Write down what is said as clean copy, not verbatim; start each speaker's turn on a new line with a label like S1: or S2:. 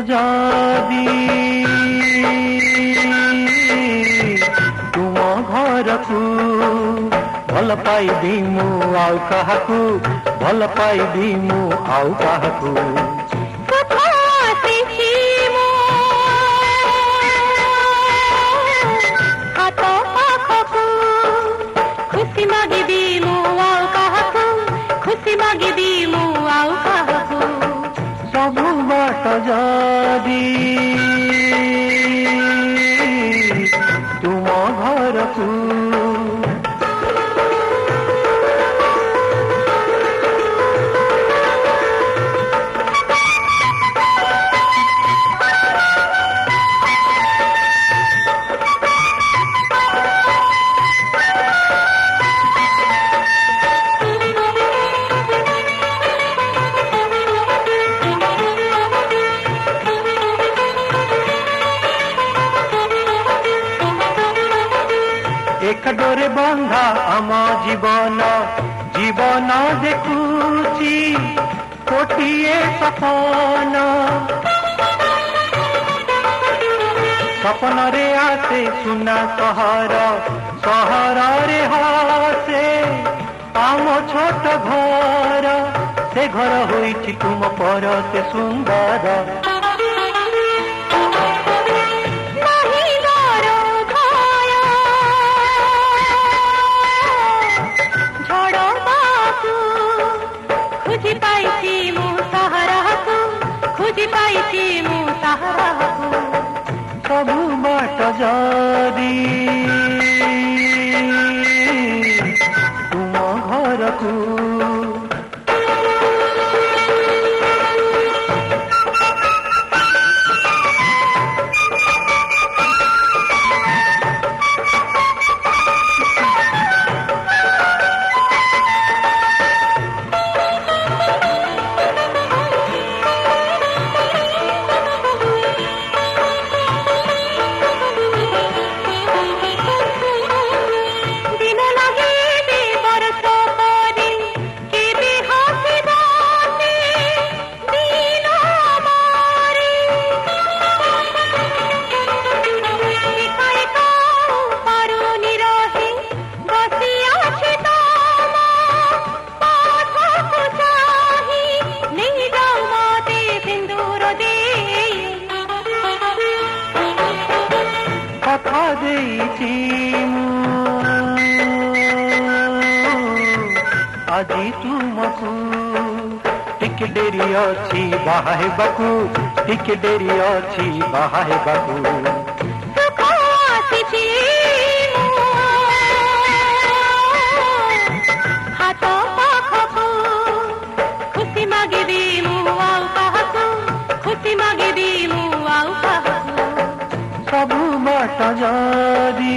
S1: जदि तुम घर को भल पाइबी मु आउ काहाकू भल पाइबी मु आउ काहाकू सब बाट जदि तुम घर को एक डोरे बंधा आम जीवन जीवन देखुची कोटिए सपन सपन रे आसे सुना सहर सहर रे हासे आम छोट घर से घर होइछि तुम पर से सुंदर सब बाट जदि तुम घर को আজি तुमको टिके डेरी अच्छी बाहेबाकू टिके डेरी अच्छी बाहेबाकू
S2: हाथ पाखको खुशी मागिबी मु आउ काहाकू खुशी मागिबी मु आउ काहाकू
S1: सब बाट जदि